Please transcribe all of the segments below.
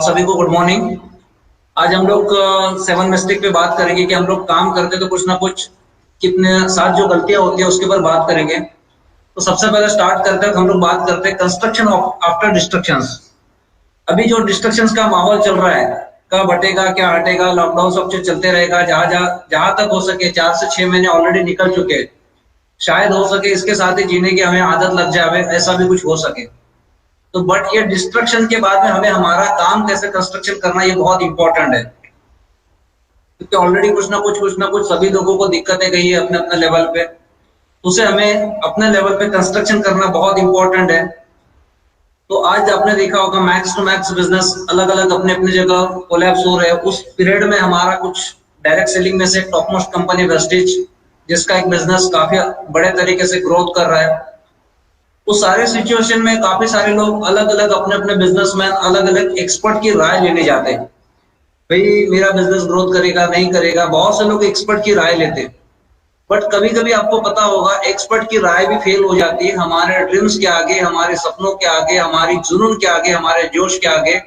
सभी को good morning. आज हम लोग सेवन मिस्टेक पे बात करेंगे कि हम लोग काम करते तो कुछ ना कुछ कितने साथ जो गलतियां होती है उसके ऊपर बात करेंगे। तो सबसे पहले स्टार्ट करते हैं, हम लोग बात करते हैं कंस्ट्रक्शन आफ्टर डिस्ट्रक्शंस। अभी जो डिस्ट्रक्शंस का माहौल चल रहा है, कब हटेगा क्या हटेगा, लॉकडाउन सब चीज चलते रहेगा, जहां जहां जहां तक हो सके 4 से 6 महीने ऑलरेडी निकल चुके हैं। शायद हो सके इसके साथ ही जीने की हमें आदत लग जाए, ऐसा भी कुछ हो सके। तो बट ये डिस्ट्रक्शन के बाद में हमें हमारा काम कैसे कंस्ट्रक्शन करना ये बहुत इंपॉर्टेंट है, क्योंकि ऑलरेडी कुछ ना कुछ सभी लोगों को दिक्कतें गई है अपने अपने लेवल पे। उसे हमें अपने लेवल पे कंस्ट्रक्शन करना बहुत इंपॉर्टेंट है। तो आज आपने देखा होगा मैक्स टू मैक्स बिजनेस अलग अलग अपने अपनी जगह कोलैप्स हो रहे हैं। उस पीरियड में हमारा कुछ डायरेक्ट सेलिंग में से टॉप मोस्ट कंपनी वेस्टेज, जिसका एक बिजनेस काफी बड़े तरीके से ग्रोथ कर रहा है, उस सारे सिचुएशन में काफी सारे लोग अलग अलग अपने अपने बिजनेसमैन अलग अलग एक्सपर्ट की राय लेने जाते हैं। भाई मेरा बिजनेस ग्रोथ करेगा नहीं करेगा, बहुत से लोग एक्सपर्ट की राय लेते हैं। बट कभी कभी आपको पता होगा एक्सपर्ट की राय भी फेल हो जाती है। हमारे ड्रीम्स के आगे, हमारे सपनों के आगे, हमारी जुनून के आगे, हमारे जोश के आगे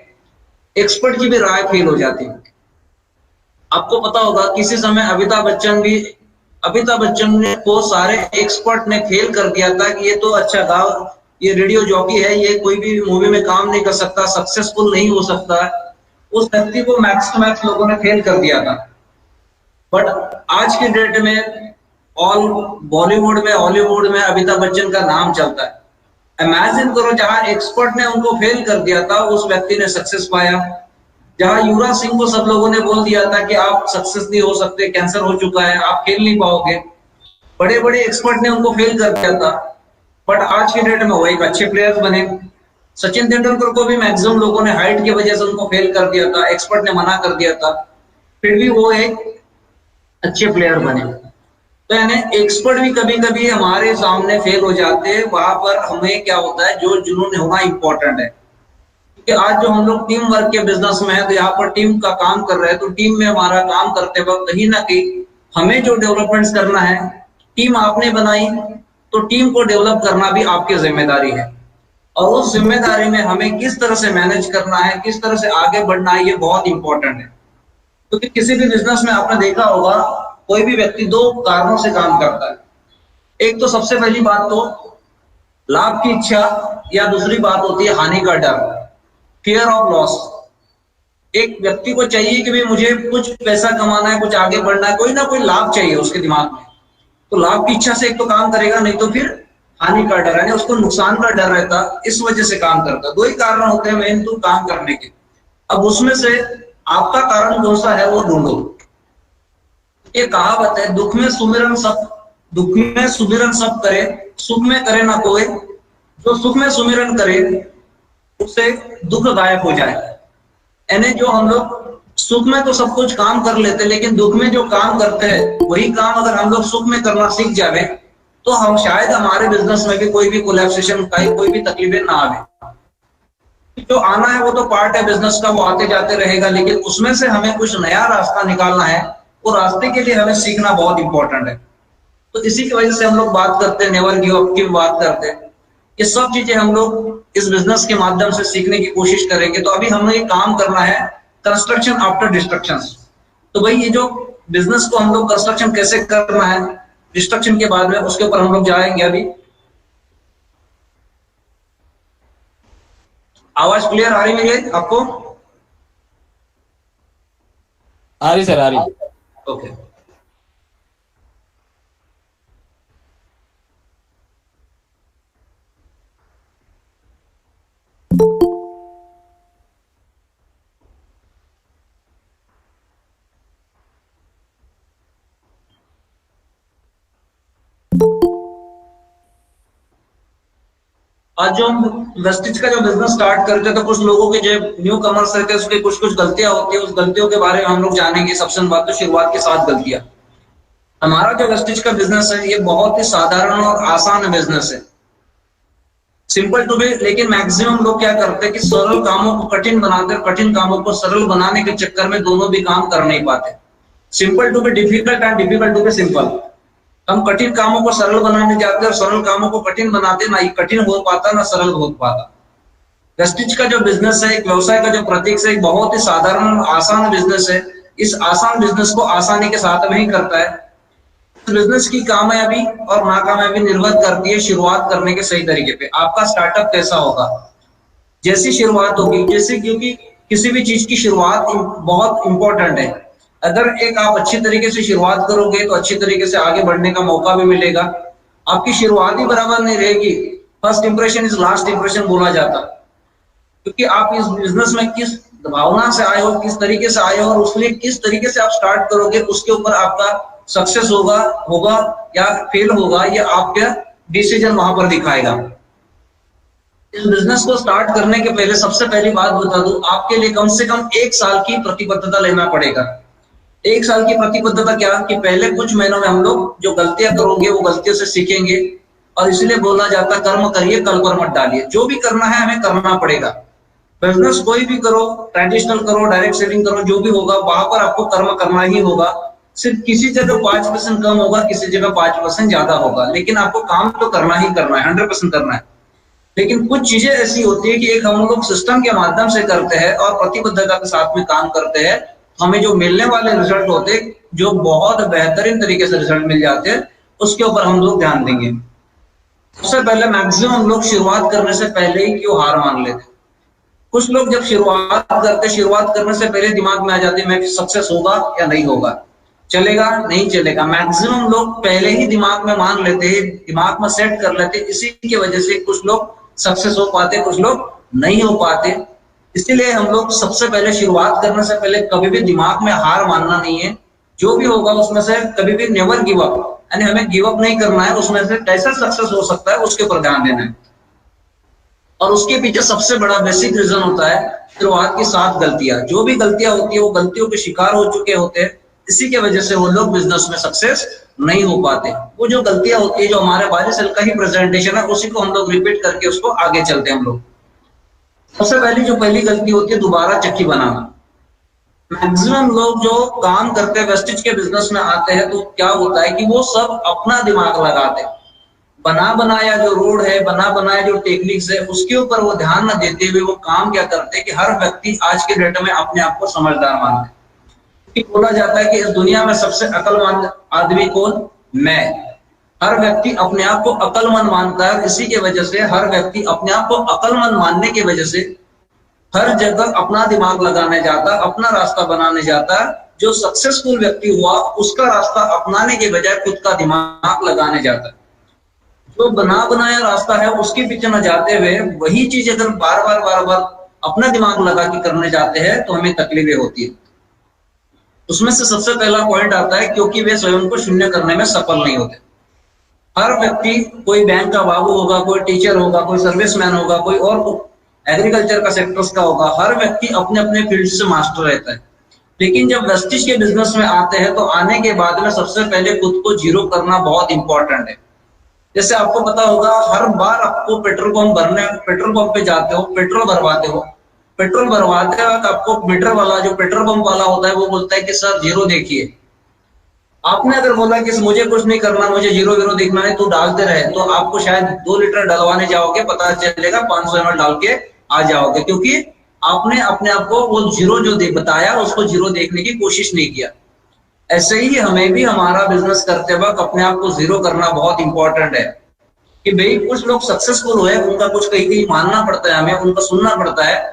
एक्सपर्ट की भी राय फेल हो जाती है। आपको पता होगा किसी समय अमिताभ बच्चन ने को सारे एक्सपर्ट ने फेल कर दिया था कि ये तो अच्छा गाओ, ये रेडियो जॉकी है, ये कोई भी मूवी में काम नहीं कर सकता, सक्सेसफुल नहीं हो सकता। उस व्यक्ति को मैक्स टू मैक्स लोगों ने फेल कर दिया था। बट आज के डेट में ऑल बॉलीवुड में हॉलीवुड में अमिताभ बच्चन का नाम चलता है। इमेजिन करो, जहां एक्सपर्ट ने उनको फेल कर दिया था उस व्यक्ति ने सक्सेस पाया। जहां युवराज सिंह को सब लोगों ने बोल दिया था कि आप सक्सेस नहीं हो सकते, कैंसर हो चुका है, आप खेल नहीं पाओगे, बड़े बड़े एक्सपर्ट ने उनको फेल कर दिया था। बट आज के डेट में वो एक अच्छे प्लेयर बने। सचिन तेंदुलकर को भी मैक्सिमम लोगों ने हाइट की वजह से उनको फेल कर दिया था, एक्सपर्ट ने मना कर दिया था, फिर भी वो एक अच्छे प्लेयर बने। तो यानी एक्सपर्ट भी कभी कभी हमारे सामने फेल हो जाते हैं। वहां पर हमें क्या होता है, जो जुनून होना इंपॉर्टेंट है। कि आज जो हम लोग टीम वर्क के बिजनेस में है, तो यहाँ पर टीम का काम कर रहे हैं, तो टीम में हमारा काम करते वक्त कहीं ना कहीं हमें जो डेवलपमेंट्स करना है, टीम आपने बनाई तो टीम को डेवलप करना भी आपकी जिम्मेदारी है। और उस जिम्मेदारी में हमें किस तरह से मैनेज करना है, किस तरह से आगे बढ़ना है, ये बहुत इंपॉर्टेंट है। क्योंकि किसी भी बिजनेस में आपने देखा होगा कोई भी व्यक्ति दो कारणों से काम करता है। एक तो सबसे पहली बात तो लाभ की इच्छा, या दूसरी बात होती है हानि का डर, फियर ऑफ लॉस। एक व्यक्ति को चाहिए कि भाई मुझे कुछ पैसा कमाना है, कुछ आगे बढ़ना है, कोई ना कोई लाभ चाहिए उसके दिमाग में। तो लाभ की इच्छा से एक तो काम करेगा, नहीं तो फिर हानि का डर, यानी उसको नुकसान का डर रहता, इस वजह से काम करता। दो ही कारण होते हैं मेन तो काम करने के। अब उसमें से आपका कारण कौन सा है वो ढूंढो। ये कहावत है, दुख में सुमिरन सब करे, सुख में करे ना कोई। जो सुख में सुमिरन करे उससे दुख गायब हो जाए। यानी जो हम लोग सुख में तो सब कुछ काम कर लेते, लेकिन दुख में जो काम करते हैं वही काम अगर हम लोग सुख में करना सीख जावे, तो हम शायद हमारे बिजनेस में भी कोई भी कोलैप्सेशन का कोई भी तकलीफें ना आवे। जो आना है वो तो पार्ट है बिजनेस का, वो आते जाते रहेगा, लेकिन उसमें से हमें कुछ नया रास्ता निकालना है। वो रास्ते के लिए हमें सीखना बहुत इंपॉर्टेंट है। तो इसी की वजह से हम लोग बात करते हैं नेवर गिव अप की बात करते हैं। ये सब चीजें हम लोग इस बिजनेस के माध्यम से सीखने की कोशिश करेंगे। तो अभी हमें ये काम करना है कंस्ट्रक्शन आफ्टर डिस्ट्रक्शन। तो भाई ये जो बिजनेस को हम लोग कंस्ट्रक्शन कैसे करना है डिस्ट्रक्शन के बाद में, उसके ऊपर हम लोग जाएंगे अभी। आवाज क्लियर आ रही है आपको? आ रही सर, आ रही। ओके। आज जो हम वेस्टेज का जो बिजनेस स्टार्ट करते हैं, तो कुछ लोगों के जो न्यू कमर्स रहते हैं उसके कुछ कुछ गलतियां होती है। उस गलतियों के बारे में हम लोग जानेंगे। सबसे बात तो शुरुआत के साथ गलतियां। हमारा जो वेस्टेज का बिजनेस है ये बहुत ही साधारण और आसान बिजनेस है, सिंपल टू बी। लेकिन मैक्सिमम लोग क्या करते हैं कि सरल कामों को कठिन बनाते हैं, कठिन कामों को सरल बनाने के चक्कर में दोनों भी काम कर नहीं पाते। Simple to be difficult and difficult to be simple. हम कठिन कामों को सरल बनाने जाते हैं और सरल कामों को कठिन बनाते, ना कठिन हो पाता ना सरल हो पाता। वेस्टिज का जो बिजनेस है, एक व्यवसाय का जो प्रतीक है, एक बहुत ही साधारण आसान बिजनेस है। इस आसान बिजनेस को आसानी के साथ में ही करता है। बिजनेस की कामयाबी और नाकामयाबी निर्भर करती है शुरुआत करने के सही तरीके पे। आपका स्टार्टअप कैसा होगा, जैसी शुरुआत होगी, जैसे क्योंकि किसी भी चीज की शुरुआत बहुत इंपॉर्टेंट है। अगर एक आप अच्छी तरीके से शुरुआत करोगे तो अच्छी तरीके से आगे बढ़ने का मौका भी मिलेगा। आपकी शुरुआत ही बराबर नहीं रहेगी, first impression is last impression बोला जाता, क्योंकि आप इस बिजनेस में किस भावना से आए हो, किस तरीके से आए हो और उसके लिए किस तरीके से आप स्टार्ट करोगे, उसके ऊपर आपका सक्सेस होगा होगा या फेल होगा, ये आपका डिसीजन वहां पर दिखाएगा। इस बिजनेस को स्टार्ट करने के पहले सबसे पहली बात बता दूं, आपके लिए कम से कम 1 साल की प्रतिबद्धता लेना पड़ेगा। 1 साल की प्रतिबद्धता क्या कि पहले कुछ महीनों में हम लोग जो गलतियां करोगे वो गलतियों से सीखेंगे, और इसलिए बोला जाता है कर्म करिए कल पर मत डालिए। जो भी करना है हमें करना पड़ेगा। बिजनेस कोई भी करो, ट्रेडिशनल करो, डायरेक्ट सेलिंग करो, जो भी होगा वहां पर आपको कर्म करना ही होगा। सिर्फ किसी जगह 5% कम होगा, किसी जगह 5% ज्यादा होगा, लेकिन आपको काम तो करना ही करना है, 100% करना है। लेकिन कुछ चीजें ऐसी होती है कि एक हम लोग सिस्टम के माध्यम से करते हैं और प्रतिबद्धता के साथ में काम करते हैं, हमें जो मिलने वाले रिजल्ट होते हैं, जो बहुत बेहतरीन तरीके से रिजल्ट मिल जाते हैं, उसके ऊपर हम लोग ध्यान देंगे। सबसे पहले मैक्सिमम लोग शुरुआत करने से पहले ही क्यों हार मान लेते। कुछ लोग जब शुरुआत करने से पहले दिमाग में आ जाते हैं मैं सक्सेस होगा या नहीं होगा, चलेगा नहीं चलेगा। मैक्सिमम लोग पहले ही दिमाग में मान लेते हैं, दिमाग में सेट कर लेते हैं। इसी की वजह से कुछ लोग सक्सेस हो पाते, कुछ लोग नहीं हो पाते। इसीलिए हम लोग सबसे पहले शुरुआत करने से पहले कभी भी दिमाग में हार मानना नहीं है। जो भी होगा उसमें से कभी भी नेवर गिव अप, यानी हमें गिव अप नहीं करना है। उसमें से कैसा सक्सेस हो सकता है उसके ऊपर ध्यान देना है। और उसके पीछे सबसे बड़ा बेसिक रीजन होता है शुरुआत की 7 गलतियां। जो भी गलतियां होती है वो गलतियों के शिकार हो चुके होते हैं, इसी के वजह से वो लोग बिजनेस में सक्सेस नहीं हो पाते। वो जो गलतियां होती है, जो हमारे बारिश का ही प्रेजेंटेशन है, उसी को हम लोग रिपीट करके उसको आगे चलते हैं हम लोग। सबसे पहली जो पहली गलती होती है दोबारा चक्की बनाना। मैक्सिमम लोग जो काम करते हैं वेस्टिज के बिजनेस में आते हैं तो क्या होता है कि वो सब अपना दिमाग लगाते हैं। बना बनाया जो रोड है, बना बनाया जो टेक्निक्स है, उसके ऊपर वो ध्यान न देते हुए वो काम क्या करते हैं कि हर व्यक्ति आज के डेट में अपने आप को समझदार मानते हैं। बोला जाता है कि इस दुनिया में सबसे अक्लमंद आदमी कौन, मैं। हर व्यक्ति अपने आप को अक्लमंद मानता है। इसी के वजह से हर व्यक्ति अपने आप को अक्लमंद मानने की वजह से हर जगह अपना दिमाग लगाने जाता, अपना रास्ता बनाने जाता। जो सक्सेसफुल व्यक्ति हुआ उसका रास्ता अपनाने के बजाय खुद का दिमाग लगाने जाता है। जो बना बनाया रास्ता है उसके पीछे न जाते हुए वही चीज अगर बार बार अपना दिमाग लगा के करने जाते हैं तो हमें तकलीफें होती है। उसमें से सबसे पहला पॉइंट आता है क्योंकि वे स्वयं को शून्य करने में सफल नहीं होते। हर व्यक्ति, कोई बैंक का बाबू होगा, कोई टीचर होगा, कोई सर्विसमैन होगा, कोई और एग्रीकल्चर का सेक्टर्स का होगा, हर व्यक्ति अपने अपने फील्ड से मास्टर रहता है। लेकिन जब वेस्टिज के बिजनेस में आते हैं तो आने के बाद में सबसे पहले खुद को जीरो करना बहुत इंपॉर्टेंट है। जैसे आपको पता होगा हर बार आपको पेट्रोल पंप पे जाते हो, पेट्रोल भरवाते हो, पेट्रोल भरवाते वक्त आपको मीटर वाला, जो पेट्रोल पंप वाला होता है, वो बोलता है कि सर जीरो देखिए। आपने अगर बोला कि मुझे कुछ नहीं करना, मुझे जीरो जीरो देखना है, तो डालते रहे, तो आपको शायद 2 लीटर डलवाने जाओगे, पता चलेगा 500 ml डाल के आ जाओगे, क्योंकि आपने अपने आप को वो जीरो जो बताया उसको जीरो देखने की कोशिश नहीं किया। ऐसे ही हमें भी हमारा बिजनेस करते वक्त अपने आप को जीरो करना बहुत इंपॉर्टेंट है कि भाई कुछ लोग सक्सेसफुल हुए, उनका कुछ कहीं कहीं मानना पड़ता है, हमें उनका सुनना पड़ता है।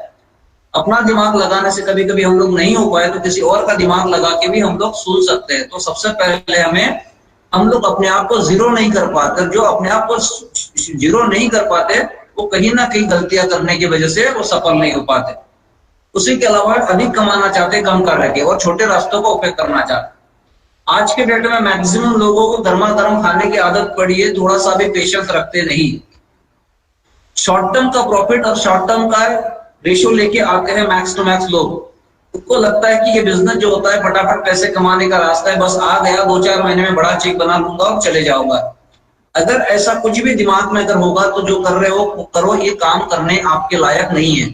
अपना दिमाग लगाने से कभी कभी हम लोग नहीं हो पाए तो किसी और का दिमाग लगा के भी हम लोग सुन सकते हैं। तो सबसे पहले हम लोग अपने आप को जीरो नहीं कर पाते। जो अपने आप को जीरो नहीं कर पाते वो कहीं ना कहीं गलतियां करने की वजह से वो सफल नहीं हो पाते। उसी के अलावा अधिक कमाना चाहते, कम कर रखे और छोटे रास्तों का उपयोग करना चाहते। आज के डेट में मैक्सिमम लोगों को गर्मा गर्म खाने की आदत पड़ी है, थोड़ा सा भी पेशेंस रखते नहीं। शॉर्ट टर्म का प्रॉफिट और शॉर्ट टर्म का रेशियो लेके आते हैं मैक्स टू मैक्स लोग। उनको लगता है कि ये बिजनेस जो होता है फटाफट पैसे कमाने का रास्ता है, बस आ गया 2-4 महीने में बड़ा चेक बना लूंगा और चले जाऊंगा। अगर ऐसा कुछ भी दिमाग में अगर होगा तो जो कर रहे हो करो, ये काम करने आपके लायक नहीं है।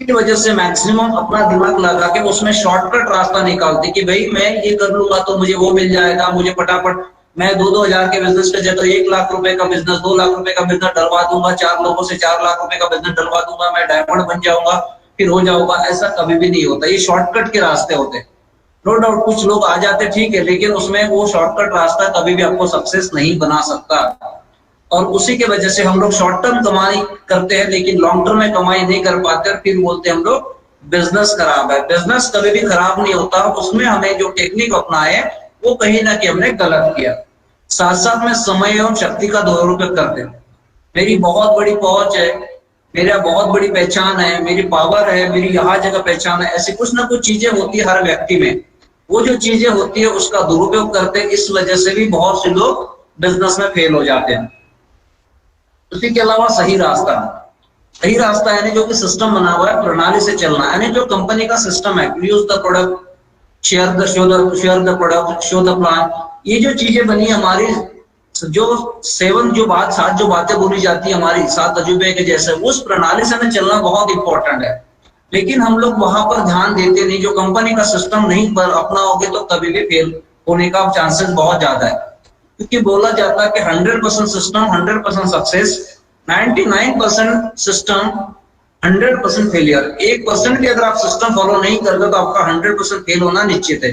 इसी वजह से मैक्सिमम अपना दिमाग लगा के उसमें शॉर्टकट रास्ता निकालते कि भाई मैं ये कर लूंगा तो मुझे वो मिल जाएगा, मुझे फटाफट मैं 2-2 हजार के बिजनेस के जगह 1 लाख रुपए का बिजनेस, 2 लाख रुपए का बिजनेस डलवा दूंगा, 4 लोगों से 4 लाख रुपए का बिजनेस डलवा दूंगा, मैं डायमंड बन जाऊंगा, फिर हो जाऊंगा। ऐसा कभी भी नहीं होता, ये शॉर्टकट के रास्ते होते हैं। नो डाउट कुछ लोग आ जाते ठीक है, लेकिन उसमें वो शॉर्टकट रास्ता कभी भी आपको सक्सेस नहीं बना सकता। और उसी के वजह से हम लोग शॉर्ट टर्म कमाई करते हैं लेकिन लॉन्ग टर्म में कमाई नहीं कर पाते, और फिर बोलते हैं हम लोग बिजनेस खराब है। बिजनेस कभी भी खराब नहीं होता, उसमें हमें जो टेक्निक अपनाए वो कहीं ना कहीं हमने गलत किया। साथ साथ में समय एवं शक्ति का दुरुपयोग करते हैं। मेरी बहुत बड़ी पहुंच है, मेरा बहुत बड़ी पहचान है, मेरी पावर है, मेरी यहाँ जगह पहचान है, ऐसी कुछ ना कुछ चीजें होती है हर व्यक्ति में। वो जो चीजें होती है उसका दुरुपयोग करते हैं, इस वजह से भी बहुत से लोग बिजनेस में फेल हो जाते हैं। उसी के अलावा सही रास्ता यानी जो कि सिस्टम बना हुआ है, प्रणाली से चलना, यानी जो कंपनी का सिस्टम है, use the product, share the product, show the plan, ये जो चीजें बनी हमारी, जो सात जो बातें बोली जाती है हमारी 7 अजूबे के जैसे, उस प्रणाली से हमें चलना बहुत इंपॉर्टेंट है। लेकिन हम लोग वहां पर ध्यान देते नहीं, जो कंपनी का सिस्टम नहीं अपनाओगे तो कभी भी फेल होने का चांसेस बहुत ज्यादा है। क्योंकि बोला जाता है कि 100% सिस्टम 100% सक्सेस, 99% सिस्टम 100% फेलियर। 1% भी अगर आप सिस्टम फॉलो नहीं करते तो आपका 100% फेल होना निश्चित है।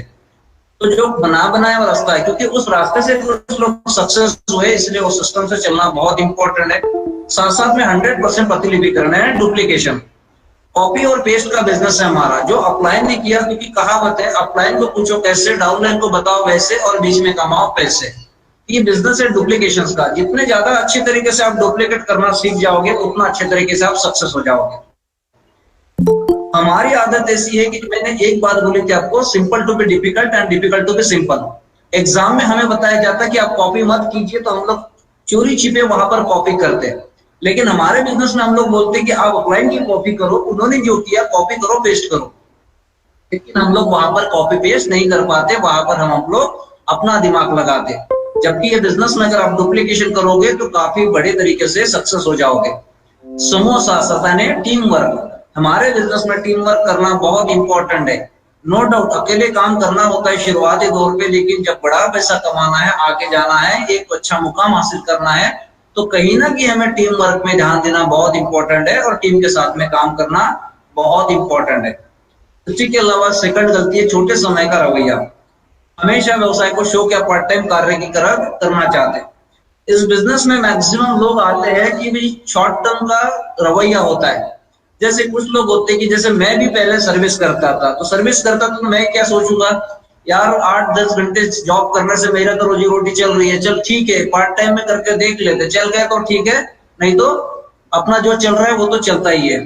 तो जो बना बनाया रास्ता है, क्योंकि उस रास्ते से कुछ लोग सक्सेस हुए, इसलिए वो सिस्टम से चलना बहुत इंपॉर्टेंट है। साथ साथ में 100% प्रतिलिपि करना है, डुप्लीकेशन, कॉपी और पेस्ट का बिजनेस है हमारा, जो अपलाइन ने किया। क्योंकि कहावत है, अपलाइन को पूछो कैसे, डाउनलाइन को बताओ वैसे, और बीच में कमाओ पैसे। ये बिजनेस है डुप्लीकेशन का। जितने ज्यादा अच्छे तरीके से आप डुप्लीकेट करना सीख जाओगे, उतना अच्छे तरीके से आप सक्सेस हो जाओगे। हमारी आदत ऐसी है कि मैंने एक बात बोली थी आपको, simple to be difficult and difficult to be simple. Exam में हमें बताया जाता है कि आप कॉपी मत कीजिए, तो हम लोग चोरी छिपे वहां पर कॉपी करते हैं। लेकिन हमारे बिजनेस में हम लोग बोलते हैं कि आप अपलाइन की कॉपी करो, उन्होंने जो किया कॉपी करो, पेस्ट करो। लेकिन हम लोग वहां पर कॉपी पेस्ट नहीं कर पाते, वहां पर हम लोग अपना दिमाग लगाते। जबकि ये बिजनेस में अगर आप डुप्लीकेशन करोगे तो काफी बड़े तरीके से सक्सेस हो जाओगे। समूह साथ यानी टीम वर्क, हमारे बिजनेस में टीम वर्क करना बहुत इंपॉर्टेंट है। नो डाउट अकेले काम करना होता है शुरुआती दौर पे, लेकिन जब बड़ा पैसा कमाना है, आगे जाना है, एक अच्छा मुकाम हासिल करना है, तो कहीं ना कहीं हमें टीम वर्क में ध्यान देना बहुत इंपॉर्टेंट है, और टीम के साथ में काम करना बहुत इंपॉर्टेंट है। इसी के अलावा सेकंड गलती है छोटे समय का रवैया। हमेशा व्यवसाय को शौक या पार्ट टाइम कार्य की तरह करना चाहते हैं। इस बिजनेस में मैक्सिमम लोग आते हैं कि भाई शॉर्ट टर्म का रवैया होता है। जैसे कुछ लोग होते हैं कि जैसे मैं भी पहले सर्विस करता था, तो सर्विस करता था तो मैं क्या सोचूंगा, यार 8-10 घंटे जॉब करने से मेरा तो रोजी रोटी चल रही है, चल ठीक है पार्ट टाइम में करके देख लेते, चल गया तो ठीक है, नहीं तो अपना जो चल रहा है वो तो चलता ही है।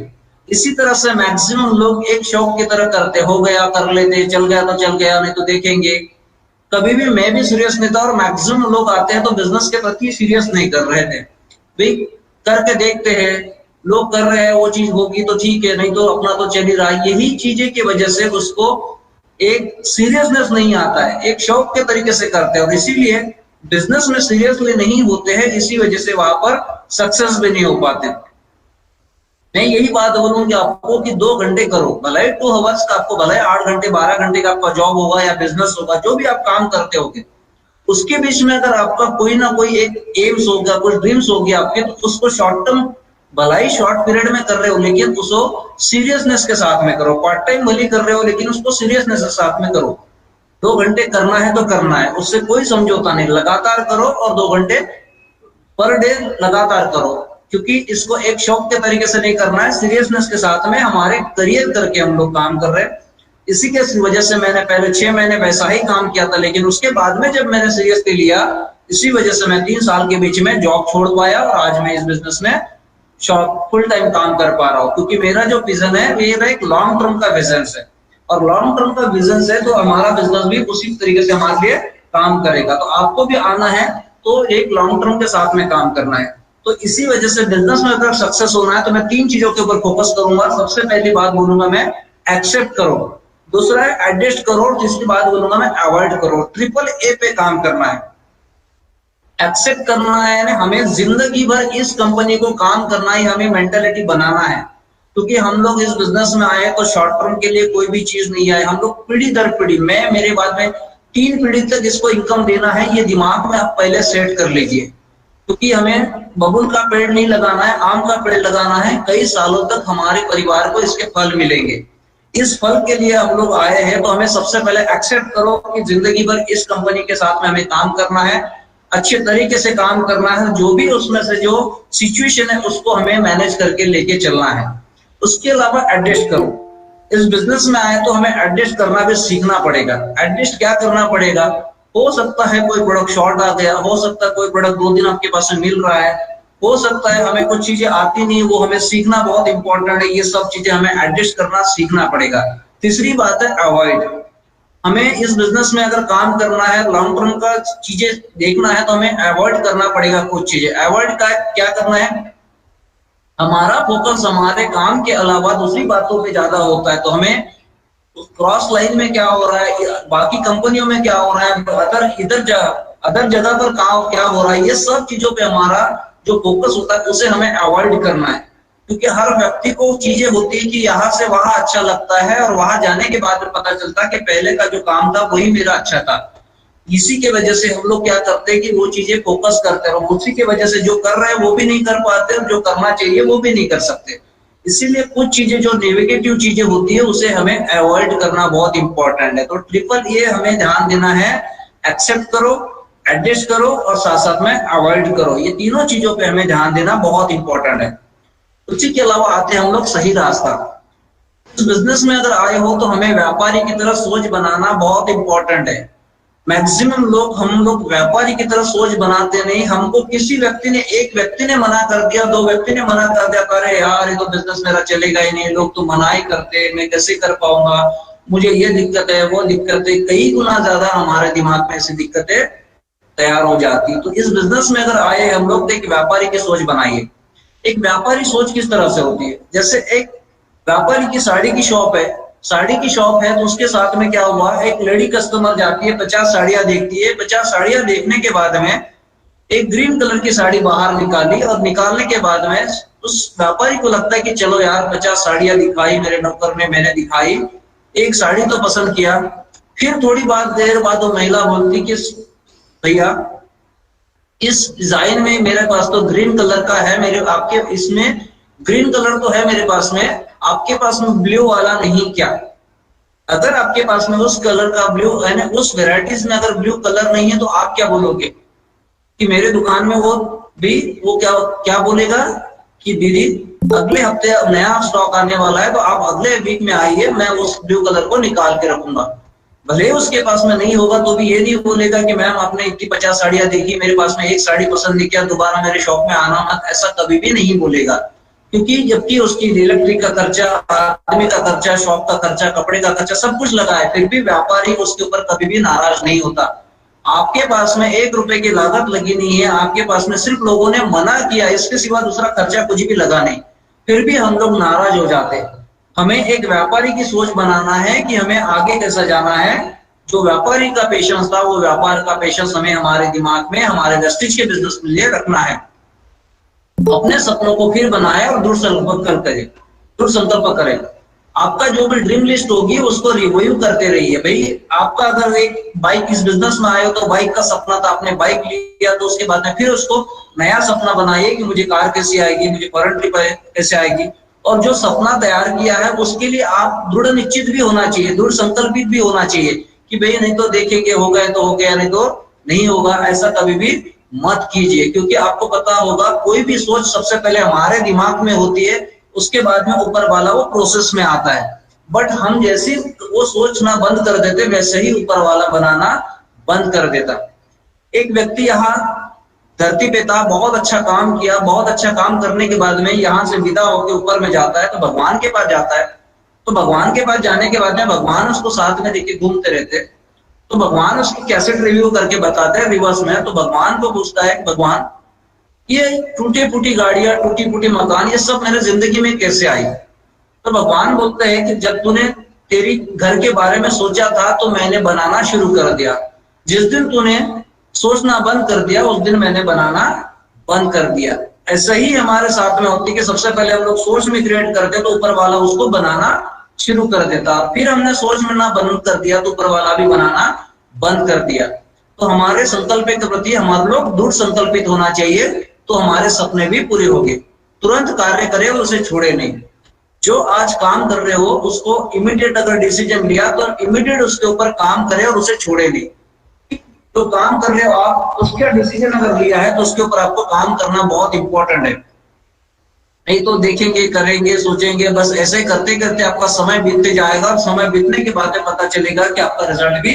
इसी तरह से मैक्सिमम लोग एक शौक की तरह करते, हो गया कर लेते, चल गया तो चल गया, नहीं तो देखेंगे। कभी भी मैं भी सीरियस नहीं था, और मैक्सिमम लोग आते हैं तो बिजनेस के प्रति सीरियस नहीं कर रहे थे। भाई करके देखते हैं, लोग कर रहे हैं, वो चीज होगी तो ठीक है, नहीं तो अपना तो चल ही रहा है। यही चीजें की वजह से उसको एक सीरियसनेस नहीं आता है, एक शौक के तरीके से करते हैं, और इसीलिए बिजनेस में सीरियसली नहीं होते हैं। इसी वजह से वहां पर सक्सेस भी नहीं हो पाते। मैं यही बात बोलूंगी आपको कि 2 घंटे करो, भले 2 आवर्स का, आपको भले 8 घंटे 12 घंटे का आपका जॉब होगा या बिजनेस होगा, जो भी आप काम करते होगे, उसके बीच में अगर आपका कोई ना कोई एक एम्स होगा, कुछ ड्रीम्स होगी आपके, तो उसको शॉर्ट टर्म भला ही शॉर्ट पीरियड में कर रहे हो, लेकिन उसको सीरियसनेस के साथ में करो। पार्ट टाइम भले कर रहे हो, लेकिन उसको सीरियसनेस के साथ में करो। 2 घंटे करना है तो करना है, उससे कोई समझौता नहीं, लगातार करो, और 2 घंटे पर डे लगातार करो। क्योंकि इसको एक शौक के तरीके से नहीं करना है, सीरियसनेस के साथ में हमारे करियर करके हम लोग काम कर रहे हैं। इसी के वजह से मैंने पहले 6 महीने वैसा ही काम किया था, लेकिन उसके बाद में जब मैंने सीरियसली लिया, इसी वजह से मैं 3 साल के बीच में जॉब छोड़ पाया, और आज मैं इस बिजनेस में फुल टाइम काम कर पा रहा हूँ। क्योंकि मेरा जो विजन है मेरा एक लॉन्ग टर्म का विजन है, और लॉन्ग टर्म का विजन है तो हमारा बिजनेस भी उसी तरीके से हमारे लिए काम करेगा। तो आपको भी आना है तो एक लॉन्ग टर्म के साथ में काम करना है। तो इसी वजह से बिजनेस में अगर सक्सेस होना है तो मैं 3 चीजों के ऊपर फोकस करूंगा। सबसे पहली बात बोलूंगा मैं, एक्सेप्ट करो। दूसरा है एडजस्ट करो, और तीसरी बात बोलूंगा मैं, अवॉइड करो। ट्रिपल ए पे काम करना है। एक्सेप्ट करना है यानी हमें जिंदगी भर इस कंपनी को काम करना ही हमें मेंटालिटी बनाना है। क्योंकि हम लोग इस बिजनेस में आए तो शॉर्ट टर्म के लिए कोई भी चीज नहीं आए, हम लोग पीढ़ी दर पीढ़ी, मैं मेरे बाद में 3 पीढ़ी तक इसको इनकम देना है, ये दिमाग में आप पहले सेट कर लीजिए। क्योंकि हमें बबुल का पेड़ नहीं लगाना है, आम का पेड़ लगाना है, कई सालों तक हमारे परिवार को इसके फल मिलेंगे। इस फल के लिए हम लोग आए हैं, तो हमें सबसे पहले एक्सेप्ट करो कि जिंदगी भर इस कंपनी के साथ में हमें काम करना है, अच्छे तरीके से काम करना है, जो भी उसमें से जो सिचुएशन है उसको हमें मैनेज करके लेके चलना है। उसके अलावा एडजस्ट करो। इस बिजनेस में आए तो हमें एडजस्ट करना भी सीखना पड़ेगा। एडजस्ट क्या करना पड़ेगा? हो सकता है कोई प्रोडक्ट शॉर्ट आ गया, हो सकता है कोई प्रोडक्ट 2 दिन आपके पास में मिल रहा है, हो सकता है हमें कुछ चीजें आती नहीं, वो हमें सीखना बहुत इंपॉर्टेंट है। ये सब चीजें हमें एडजस्ट करना सीखना पड़ेगा। तीसरी बात है अवॉइड। हमें इस बिजनेस में अगर काम करना है, लॉन्ग टर्म का चीजें देखना है, तो हमें अवॉइड करना पड़ेगा कुछ चीजें। अवॉइड का क्या करना है? हमारा फोकस हमारे काम के अलावा दूसरी बातों पे ज्यादा होता है, तो हमें क्रॉस लाइन में क्या हो रहा है, बाकी कंपनियों में क्या हो रहा है, अदर जगह पर क्या हो रहा है, ये सब चीजों पे हमारा जो फोकस होता है उसे हमें अवॉइड करना है। क्योंकि हर व्यक्ति को चीजें होती है कि यहाँ से वहां अच्छा लगता है, और वहां जाने के बाद पता चलता है कि पहले का जो काम था वही मेरा अच्छा था। इसी के वजह से हम लोग क्या करते हैं कि वो चीजें फोकस करते हैं, और उसी की वजह से जो कर रहे हैं वो भी नहीं कर पाते, और जो करना चाहिए वो भी नहीं कर सकते। इसीलिए कुछ चीजें जो नेगेटिव चीजें होती है उसे हमें अवॉइड करना बहुत इंपॉर्टेंट है। तो ट्रिपल ए हमें ध्यान देना है, एक्सेप्ट करो, एडजस्ट करो और साथ साथ में अवॉइड करो। ये तीनों चीजों पे हमें ध्यान देना बहुत इंपॉर्टेंट है। उसी के अलावा आते हैं हम लोग सही रास्ता। इस बिजनेस में अगर आए हो तो हमें व्यापारी की तरह सोच बनाना बहुत इंपॉर्टेंट है। मैक्सिमम लोग हम लोग व्यापारी की तरह सोच बनाते नहीं। हमको किसी व्यक्ति ने, एक व्यक्ति ने मना कर दिया, 2 व्यक्ति ने मना कर दिया, अरे यार ये तो बिजनेस मेरा चलेगा ही नहीं, लोग तो मना ही करते, मैं कैसे कर पाऊंगा, मुझे ये दिक्कत है, वो दिक्कत है, कई गुना ज्यादा हमारे दिमाग में ऐसी दिक्कतें तैयार हो जाती। तो इस बिजनेस में अगर आए हम लोग तो एक व्यापारी की सोच बनाइए। एक व्यापारी सोच किस तरह से होती है? जैसे एक व्यापारी की साड़ी की शॉप है, साड़ी की शॉप है, तो उसके साथ में क्या हुआ, एक लेडी कस्टमर जाती है, 50 साड़ियां देखती है, 50 साड़ियां देखने के बाद में एक ग्रीन कलर की साड़ी बाहर निकाली, और निकालने के बाद में उस व्यापारी को लगता है कि चलो यार 50 साड़ियां दिखाई मेरे नौकर ने, मैंने दिखाई, एक साड़ी तो पसंद किया। फिर थोड़ी देर बाद वो महिला बोलती कि भैया इस डिजाइन में मेरे पास तो ग्रीन कलर का है, मेरे आपके इसमें ग्रीन कलर तो है मेरे पास में, आपके पास में ब्लू वाला नहीं क्या? अगर आपके पास में उस कलर का ब्लू है ना, उस वेराइटीज में अगर ब्लू कलर नहीं है तो आप क्या बोलोगे कि मेरे दुकान में वो क्या क्या बोलेगा कि दीदी अगले हफ्ते नया स्टॉक आने वाला है, तो आप अगले वीक में आइए, मैं उस ब्लू कलर को निकाल के रखूंगा। भले उसके पास में नहीं होगा तो भी ये नहीं बोलेगा कि मैम आपने इतनी 50 साड़ियां देखी, मेरे पास में एक साड़ी पसंद नहीं किया, दोबारा मेरे शॉप में आना मत, ऐसा कभी भी नहीं बोलेगा। क्योंकि जबकि उसकी इलेक्ट्रिक का खर्चा, आदमी का खर्चा, शॉप का खर्चा, कपड़े का खर्चा सब कुछ लगा है, फिर भी व्यापारी उसके ऊपर कभी भी नाराज नहीं होता। आपके पास में 1 रुपए की लागत लगी नहीं है, आपके पास में सिर्फ लोगों ने मना किया, इसके सिवा दूसरा खर्चा कुछ भी लगा नहीं, फिर भी हम लोग नाराज हो जाते हैं। हमें एक व्यापारी की सोच बनाना है कि हमें आगे कैसा जाना है। जो व्यापारी का पेशेंस था, वो व्यापार का पेशेंस हमें हमारे दिमाग में, हमारे वेस्टिज के बिजनेस के लिए रखना है। अपने सपनों को फिर बनाए और दृढ़ संकल्प करें। आपका जो भी ड्रीम लिस्ट होगी उसको रिव्यू करते रहिए। भाई आपका अगर एक बाइक इस बिजनेस में आए हो तो बाइक का सपना था, आपने बाइक लिया, तो उसके बाद में फिर उसको नया सपना बनाइए कि मुझे कार कैसे आएगी, मुझे फॉरेन ट्रिप कैसे आएगी। और जो सपना तैयार किया है उसके लिए आप दृढ़ निश्चित भी होना चाहिए, दृढ़ संकल्पित भी होना चाहिए कि भाई नहीं तो देखेंगे, हो गए तो हो गया, नहीं तो नहीं होगा, ऐसा कभी भी मत कीजिए। क्योंकि आपको पता होगा कोई भी सोच सबसे पहले हमारे दिमाग में होती है, उसके बाद में ऊपर वाला वो प्रोसेस में आता है। बट हम जैसे वो सोचना बंद कर देते, वैसे ही ऊपर वाला बनाना बंद कर देता। एक व्यक्ति यहाँ धरती पे था, बहुत अच्छा काम किया, बहुत अच्छा काम करने के बाद में यहाँ से विदा होकर ऊपर में जाता है, तो भगवान के पास जाता है। तो भगवान के पास जाने के बाद में भगवान उसको साथ में लेके घूमते रहते, तो भगवान उसकी कैसेट रिव्यू करके बताते हैं रिवर्स में। तो भगवान को पूछता है, भगवान ये टूटी फूटी गाड़ियां, टूटी फूटी मकान, ये सब मेरे जिंदगी में कैसे आई? तो भगवान बोलते हैं कि जब तूने तेरी घर के बारे में सोचा था तो मैंने बनाना शुरू कर दिया, जिस दिन तूने सोचना बंद कर दिया उस दिन मैंने बनाना बंद कर दिया। ऐसा ही हमारे साथ में होती है कि सबसे पहले हम लोग सोच में क्रिएट करते तो ऊपर वाला उसको बनाना शुरू कर देता, फिर हमने सोच में ना बंद कर दिया तो ऊपर वाला भी बनाना बंद कर दिया। तो हमारे संकल्प के प्रति हमारे लोग दृढ़ संकल्पित होना चाहिए, तो हमारे सपने भी पूरे होंगे। तुरंत कार्य करें और उसे छोड़े नहीं। जो आज काम कर रहे हो उसको इमीडिएट अगर डिसीजन लिया तो इमीडिएट उसके ऊपर काम करें और उसे छोड़े नहीं। तो काम कर रहे हो आप, उसका डिसीजन अगर लिया है तो उसके ऊपर आपको काम करना बहुत इंपॉर्टेंट है। नहीं तो देखेंगे, करेंगे, सोचेंगे, बस ऐसे करते करते आपका समय बीतते जाएगा और समय बीतने के बाद में पता चलेगा कि आपका रिजल्ट भी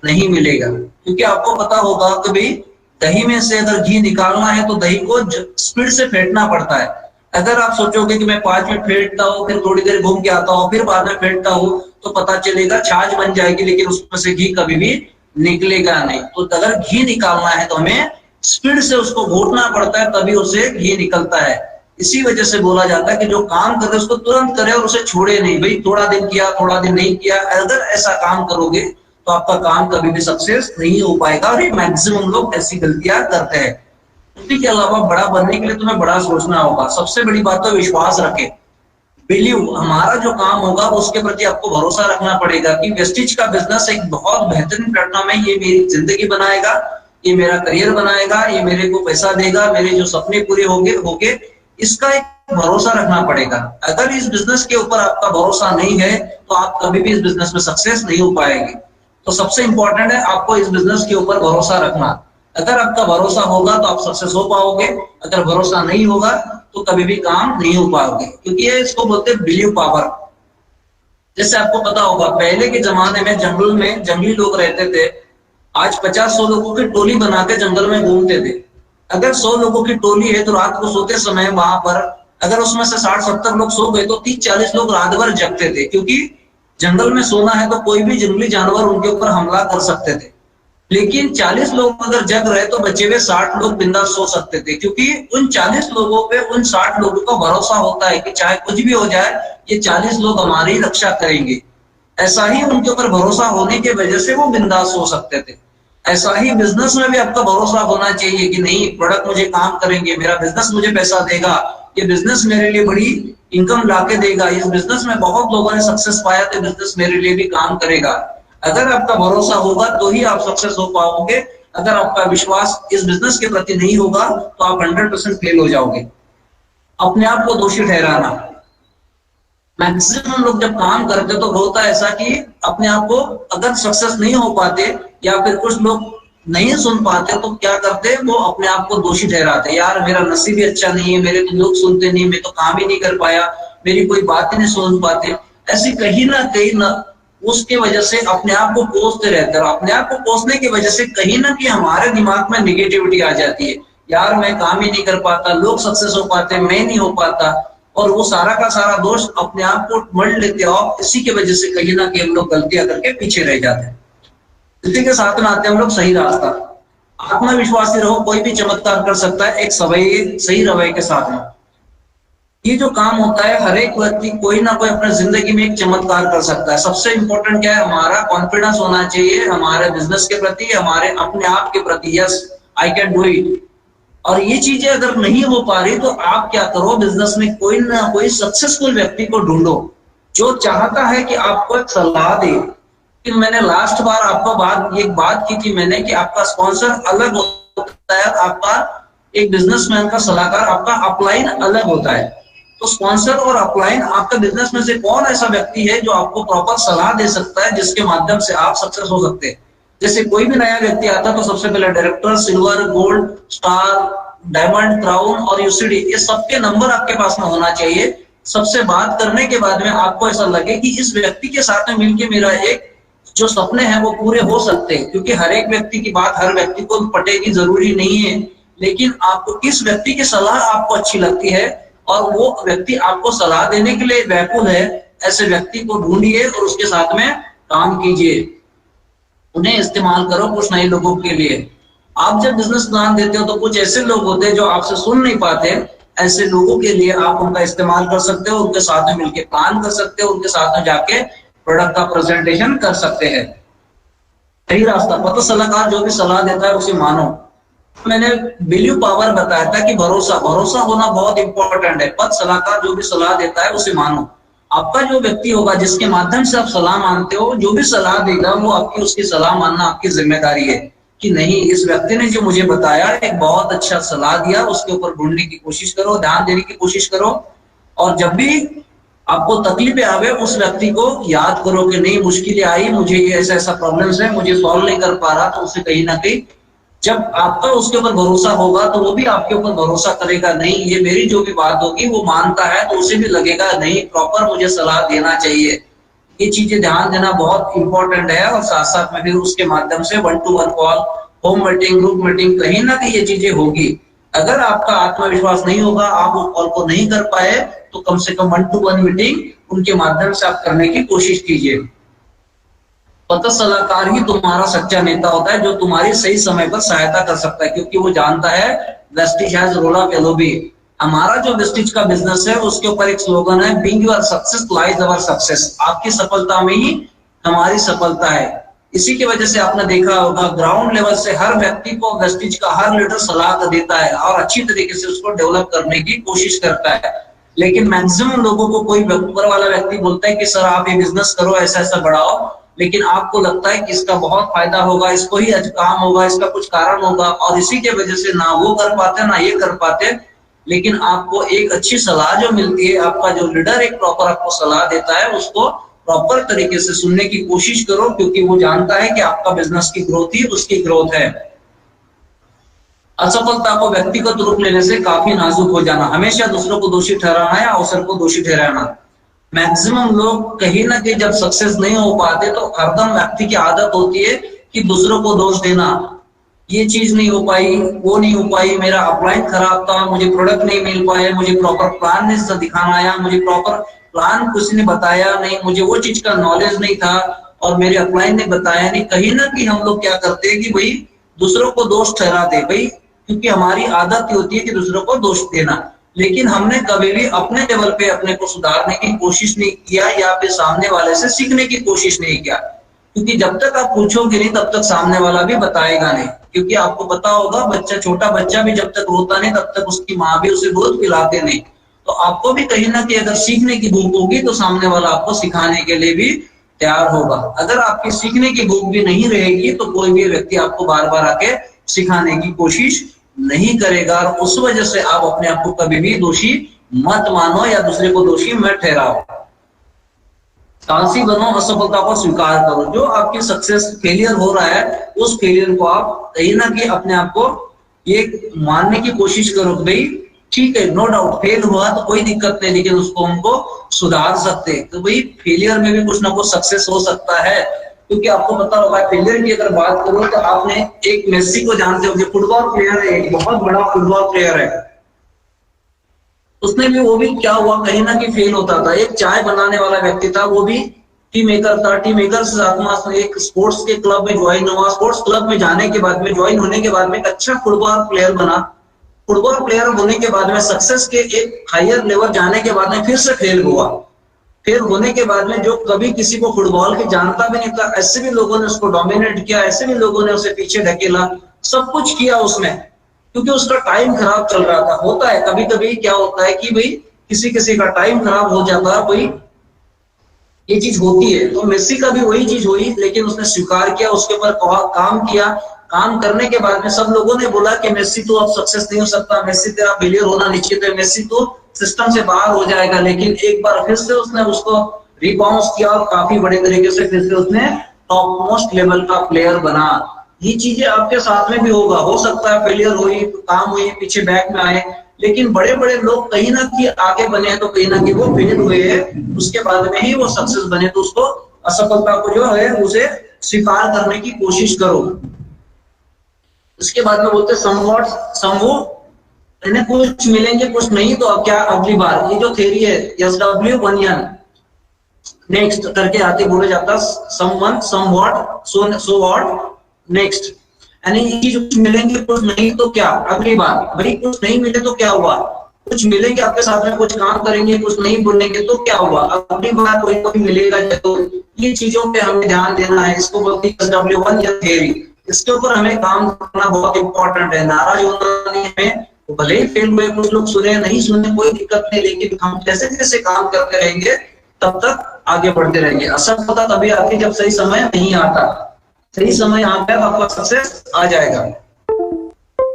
नहीं मिलेगा। क्योंकि आपको पता होगा कि भाई दही में से अगर घी निकालना है तो दही को स्पीड से फेंटना पड़ता है। अगर आप सोचोगे कि मैं 5 मिनट फेंटता हूँ, फिर थोड़ी देर घूम के आता हूँ, फिर बाद में फेंटता हूँ, तो पता चलेगा छाछ बन जाएगी, लेकिन उसमें से घी कभी भी निकलेगा नहीं। तो अगर घी निकालना है तो हमें स्पीड से उसको घोटना पड़ता है, तभी उसे घी निकलता है। इसी वजह से बोला जाता है कि जो काम कर रहे उसको तुरंत करे और उसे छोड़े नहीं। भाई थोड़ा दिन किया, थोड़ा दिन नहीं किया, अगर ऐसा काम करोगे तो आपका काम कभी भी सक्सेस नहीं हो पाएगा। और ये मैक्सिमम लोग ऐसी गलतियां करते हैं। उसी के अलावा बड़ा बनने के लिए तुम्हें बड़ा सोचना होगा। सबसे बड़ी बात तो विश्वास रखे, बिलीव। हमारा जो काम होगा उसके प्रति आपको भरोसा रखना पड़ेगा कि वेस्टिज का बिजनेस एक बहुत बेहतरीन प्लेटफॉर्म है। ये मेरी जिंदगी बनाएगा, ये मेरा करियर बनाएगा, ये मेरे को पैसा देगा, मेरे जो सपने पूरे होंगे होंगे, इसका एक भरोसा रखना पड़ेगा। अगर इस बिजनेस के ऊपर आपका भरोसा नहीं है तो आप कभी भी इस बिजनेस में सक्सेस नहीं हो पाएंगे। तो सबसे इंपॉर्टेंट है आपको इस बिजनेस के ऊपर भरोसा रखना। अगर आपका भरोसा होगा तो आप सक्सेस हो पाओगे, अगर भरोसा नहीं होगा तो कभी भी काम नहीं हो पाओगे। क्योंकि ये इसको बोलते हैं बिलीव पावर। जैसे आपको पता होगा पहले के जमाने में जंगल में जंगली लोग रहते थे। आज 50-100 लोगों की टोली बना के जंगल में घूमते थे। अगर 100 लोगों की टोली है तो रात को सोते समय वहां पर अगर उसमें से 60-70 लोग सो गए तो 30-40 लोग रात भर जगते थे। क्योंकि जंगल में सोना है तो कोई भी जंगली जानवर उनके ऊपर हमला कर सकते थे। लेकिन 40 लोग अगर जग रहे तो बचे हुए 60 लोग बिंदास सो सकते थे। क्योंकि उन 40 लोगों पे उन 60 लोगों का भरोसा होता है कि चाहे कुछ भी हो जाए ये 40 लोग हमारी रक्षा करेंगे। ऐसा ही उनके ऊपर भरोसा होने की वजह से वो बिंदास हो सकते थे। ऐसा ही बिजनेस में भी आपका भरोसा होना चाहिए कि नहीं, प्रोडक्ट मुझे काम करेंगे, मेरा बिजनेस मुझे पैसा देगा, ये बिजनेस मेरे लिए बड़ी इनकम लाके देगा, इस बिजनेस में बहुत लोगों ने सक्सेस पाया तो बिजनेस मेरे लिए भी काम करेगा। अगर आपका भरोसा होगा तो ही आप सक्सेस हो पाओगे। अगर आपका विश्वास इस बिजनेस के प्रति नहीं होगा तो आप 100% फेल हो जाओगे। अपने आप को दोषी ठहराना, मैक्सिमम लोग जब काम करते तो होता है ऐसा कि अपने आप को अगर सक्सेस नहीं हो पाते या फिर कुछ लोग नहीं सुन पाते तो क्या करते, वो अपने आप को दोषी ठहराते। यार मेरा नसीब ही अच्छा नहीं है, मेरे तो लोग सुनते नहीं, मैं तो काम ही नहीं कर पाया, मेरी कोई बात ही नहीं सुन पाते। ऐसी कहीं ना कहीं ना उसके वजह से अपने आप को कोसते रहते हैं। और अपने आप को कोसने की वजह से कहीं ना कहीं हमारे दिमाग में निगेटिविटी आ जाती है। यार मैं काम ही नहीं कर पाता, लोग सक्सेस हो पाते, मैं नहीं हो पाता। और वो सारा का सारा दोष अपने आप को मढ़ लेते हो। इसी की वजह से कहीं ना कहीं हम लोग गलतियां करके पीछे रह जाते हैं। इसी के साथ में आते हैं हम लोग सही रास्ता। आत्मविश्वासी रहो, कोई भी चमत्कार कर सकता है एक सही रवैये के साथ में। ये जो काम होता है हर एक व्यक्ति कोई ना कोई अपने जिंदगी में एक चमत्कार कर सकता है। सबसे इंपॉर्टेंट क्या है, हमारा कॉन्फिडेंस होना चाहिए हमारे बिजनेस के प्रति, हमारे अपने आप के प्रति। Yes I can do it. और ये चीजें अगर नहीं हो पा रही तो आप क्या करो, बिजनेस में कोई ना कोई सक्सेसफुल व्यक्ति को ढूंढो जो चाहता है कि आपको एक सलाह दे। कि मैंने लास्ट बार आपको एक बात की थी मैंने कि आपका स्पॉन्सर अलग होता है, आपका एक बिजनेसमैन का सलाहकार आपका अपलाइन अलग होता है। तो स्पॉन्सर और अपलाइन आपका बिजनेस में से कौन ऐसा व्यक्ति है जो आपको प्रॉपर सलाह दे सकता है जिसके माध्यम से आप सक्सेस हो सकते हैं। जैसे कोई भी नया व्यक्ति आता तो सबसे पहले director, silver, gold, star, diamond, crown और यूसीडी, ये सबके नंबर आपके पास में होना चाहिए। सबसे बात करने के बाद में आपको ऐसा लगे कि इस व्यक्ति के साथ में मिलकर मेरा एक जो सपने हैं वो पूरे हो सकते हैं। क्योंकि हर एक व्यक्ति की बात हर व्यक्ति को पटेगी जरूरी नहीं है, लेकिन आपको किस व्यक्ति की सलाह आपको अच्छी लगती है और वो व्यक्ति आपको सलाह देने के लिए व्याकुल है, ऐसे व्यक्ति को ढूंढिए और उसके साथ में काम कीजिए। उन्हें इस्तेमाल करो कुछ नए लोगों के लिए। आप जब बिजनेस प्लान देते हो तो कुछ ऐसे लोग होते हैं जो आपसे सुन नहीं पाते, ऐसे लोगों के लिए आप उनका इस्तेमाल कर सकते हो, उनके साथ में मिलकर प्लान कर सकते हो, उनके साथ में जाके प्रोडक्ट का प्रेजेंटेशन कर सकते हैं। सही रास्ता, पता सलाहकार जो भी सलाह देता है उसे मानो। मैंने बिलीव पावर बताया था कि भरोसा होना बहुत इंपॉर्टेंट है। पद सलाहकार जो भी सलाह देता है उसे मानो। आपका जो व्यक्ति होगा जिसके माध्यम से आप सलाह मानते हो, जो भी सलाह देगा वो आपकी उसकी सलाह मानना आपकी जिम्मेदारी है कि नहीं, इस व्यक्ति ने जो मुझे बताया एक बहुत अच्छा सलाह दिया, उसके ऊपर ढूंढने की कोशिश करो, ध्यान देने की कोशिश करो। और जब भी आपको तकलीफें आवे उस व्यक्ति को याद करो कि नहीं, मुश्किलें आई, मुझे ये ऐसा ऐसा प्रॉब्लम्स है, मुझे सॉल्व नहीं कर पा रहा, तो उसे कहीं ना कहीं जब आपका उसके ऊपर भरोसा होगा तो वो भी आपके ऊपर भरोसा करेगा, नहीं ये मेरी जो भी बात होगी वो मानता है, तो उसे भी लगेगा नहीं प्रॉपर मुझे सलाह देना चाहिए। ये चीजें ध्यान देना बहुत इंपॉर्टेंट है। और साथ साथ में फिर उसके माध्यम से 1-to-1 call, home meeting, group meeting, कहीं ना कहीं ये चीजें होगी। अगर आपका आत्मविश्वास नहीं होगा, आप उस कॉल को नहीं कर पाए, तो कम से कम 1-to-1 मीटिंग उनके माध्यम से आप करने की कोशिश कीजिए। पथ सलाहकार ही तुम्हारा सच्चा नेता होता है, जो तुम्हारी सही समय पर सहायता कर सकता है, क्योंकि वो जानता है Vestige has role of LOB. हमारा जो वेस्टिज का बिजनेस है उसके ऊपर एक स्लोगन है, being your success lies our success. आपकी सफलता में ही हमारी सफलता है। इसी की वजह से आपने देखा होगा ग्राउंड लेवल से हर व्यक्ति को वेस्टिज का हर लीडर सलाह देता है और अच्छी तरीके से उसको डेवलप करने की कोशिश करता है। लेकिन मैक्सिमम लोगों को कोई ऊपर वाला व्यक्ति बोलता है कि सर आप ये बिजनेस करो, ऐसा ऐसा बढ़ाओ, लेकिन आपको लगता है कि इसका बहुत फायदा होगा, इसको ही आज काम होगा, इसका कुछ कारण होगा, और इसी के वजह से ना वो कर पाते ना ये कर पाते। लेकिन आपको एक अच्छी सलाह जो मिलती है, आपका जो लीडर एक प्रॉपर आपको सलाह देता है, उसको प्रॉपर तरीके से सुनने की कोशिश करो, क्योंकि वो जानता है कि आपका बिजनेस की ग्रोथ ही उसकी ग्रोथ है। असफलता को व्यक्तिगत रूप लेने से काफी नाजुक हो जाना, हमेशा दूसरों को दोषी ठहराना या अवसर को दोषी ठहराना। मैक्सिमम लोग कहीं ना कहीं जब सक्सेस नहीं हो पाते तो हरदम व्यक्ति की आदत होती है कि दूसरों को दोष देना, ये चीज नहीं हो पाई, वो नहीं हो पाई, मेरा अपलाइन खराब था, मुझे प्रोडक्ट नहीं मिल पाए, मुझे प्रॉपर प्लान नहीं दिखाना आया, मुझे प्रॉपर प्लान किसी ने बताया नहीं, मुझे वो चीज का नॉलेज नहीं था और मेरे अपलाइन ने बताया नहीं। कहीं ना कहीं हम लोग क्या करते हैं कि भाई दूसरों को दोष ठहराते भाई, क्योंकि हमारी आदत ही होती है कि दूसरों को दोष देना। लेकिन हमने कभी भी अपने लेवल पे अपने को सुधारने की कोशिश नहीं किया या फिर सामने वाले से सीखने की कोशिश नहीं किया, क्योंकि जब तक आप पूछोगे नहीं तब तक सामने वाला भी बताएगा नहीं। क्योंकि आपको पता होगा बच्चा, छोटा बच्चा भी जब तक रोता नहीं तब तक उसकी माँ भी उसे दूध पिलाते नहीं। तो आपको भी कहीं ना कहीं अगर सीखने की भूख होगी तो सामने वाला आपको सिखाने के लिए भी तैयार होगा। अगर आपकी सीखने की भूख भी नहीं रहेगी तो कोई भी व्यक्ति आपको बार बार आके सिखाने की कोशिश नहीं करेगा। और उस वजह से आप अपने आप को कभी भी दोषी मत मानो या दूसरे को दोषी मत ठहराओ। साहसी बनो, असफलता को स्वीकार करो। जो आपकी सक्सेस फेलियर हो रहा है उस फेलियर को आप कहीं ना कहीं अपने आप को ये मानने की कोशिश करो कि भाई ठीक है, नो डाउट फेल हुआ तो कोई दिक्कत नहीं, लेकिन उसको हमको सुधार सकते हैं। तो भाई फेलियर में भी कुछ ना कुछ सक्सेस हो सकता है। क्योंकि आपको पता होगा फेलियर की अगर बात करो तो आपने एक मेसी को जानते हो, फुटबॉल प्लेयर है, एक बहुत बड़ा फुटबॉल प्लेयर है। उसने भी, वो भी क्या हुआ, कहीं ना कहीं फेल होता था। एक चाय बनाने वाला व्यक्ति था, वो भी टी मेकर था। टी मेकर से साथ एक स्पोर्ट्स के क्लब में ज्वाइन हुआ। स्पोर्ट्स क्लब में जाने के बाद में, ज्वाइन होने के बाद में एक अच्छा फुटबॉल प्लेयर बना। फुटबॉल प्लेयर होने के बाद में सक्सेस के एक हायर लेवल जाने के बाद में फिर से फेल हुआ। फेल होने के बाद में जो कभी किसी को फुटबॉल के जानता भी नहीं था, ऐसे भी लोगों ने उसको डोमिनेट किया, ऐसे भी लोगों ने उसे पीछे ढकेला, सब कुछ किया उसने, क्योंकि उसका टाइम खराब चल रहा था। होता है कभी कभी, क्या होता है कि भाई किसी किसी का टाइम खराब हो जाता है, भाई ये चीज होती है। तो मेसी का भी वही चीज हुई, लेकिन उसने स्वीकार किया, उसके ऊपर काम किया। काम करने के बाद में सब लोगों ने बोला कि मेसी तो अब सक्सेस नहीं हो सकता, मेसी तेरा फेलियर होना निश्चित है, मेसी तो सिस्टम से बाहर हो जाएगा। लेकिन एक बार फिर से उसने उसको रिबाउंस किया और काफी बड़े तरीके से फिर से उसने टॉप मोस्ट लेवल का प्लेयर बना। ये चीजें आपके साथ में भी होगा, हो सकता है फेलियर हुई, काम हुई, पीछे बैक में आए, लेकिन बड़े बड़े लोग कहीं ना कहीं आगे बने हैं तो कहीं ना कहीं वो फेल हुए हैं, उसके बाद में ही वो सक्सेस बने। तो उसको असफलता को जो है उसे स्वीकार करने की कोशिश करो। उसके बाद में बोलते समवॉट समवो, इन्हें कुछ मिलेंगे कुछ नहीं, तो अब क्या अगली बार, ये जो थ्योरी है SW बनियन नेक्स्ट करके आते बोले जाता, someone somewhat so what next, यानी ये कुछ मिलेंगे कुछ नहीं तो क्या अगली बार। भाई कुछ नहीं मिले तो क्या हुआ, कुछ मिलेंगे आपके साथ में, कुछ काम करेंगे, कुछ नहीं बोलेंगे तो क्या हुआ, अगली बार कोई कोई मिलेगा। तो ये चीजों पे हमें ध्यान देना है। इसको बोलते हैं SW1 या थ्योरी। इसके ऊपर हमें काम करना बहुत इंपॉर्टेंट है। नाराज होना नहीं है, तो भले ही फेल हुए, कुछ लोग सुने नहीं सुने कोई दिक्कत नहीं, लेकिन हम जैसे जैसे काम करते रहेंगे तब तक आगे बढ़ते रहेंगे। असफलता तभी आती है जब सही समय नहीं आता। सही समय आ गया तो आपका सक्सेस आ जाएगा।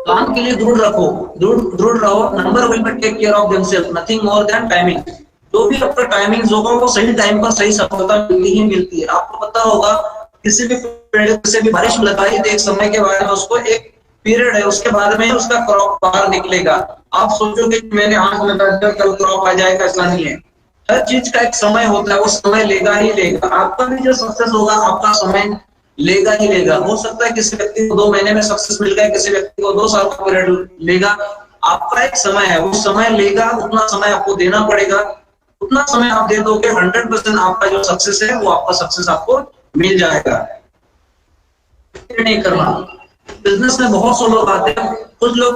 काम के लिए दृढ़ रखो, दृढ़ रहो। Number will be take care of themselves, nothing more than timing. जो भी आपका टाइमिंग होगा वो सही टाइम पर सही सफलता मिलती ही मिलती है। आपको पता होगा किसी भी पेड़ से भी बारिश लगाई तो एक समय के बाद में उसको एक पीरियड है, उसके बाद में उसका क्रॉप बाहर निकलेगा। आप सोचोगे कि मैंने आज लगा दिया कल क्रॉप आ जाएगा, ऐसा नहीं है। हर चीज का एक समय होता है, वो समय लेगा ही लेगा। आपका भी जो सक्सेस होगा आपका समय लेगा ही लेगा। हो सकता है किसी व्यक्ति को 2 महीने में सक्सेस मिल गया, किसी व्यक्ति को 2 साल का पीरियड लेगा। आपका एक समय है, वो समय लेगा, उतना समय आपको देना पड़ेगा। उतना समय आप दे दोगे 100% आपका जो सक्सेस है वो आपका सक्सेस आपको मिल जाएगा। नहीं करना। बिजनेस में बहुत से लोग आते हैं, कुछ लोग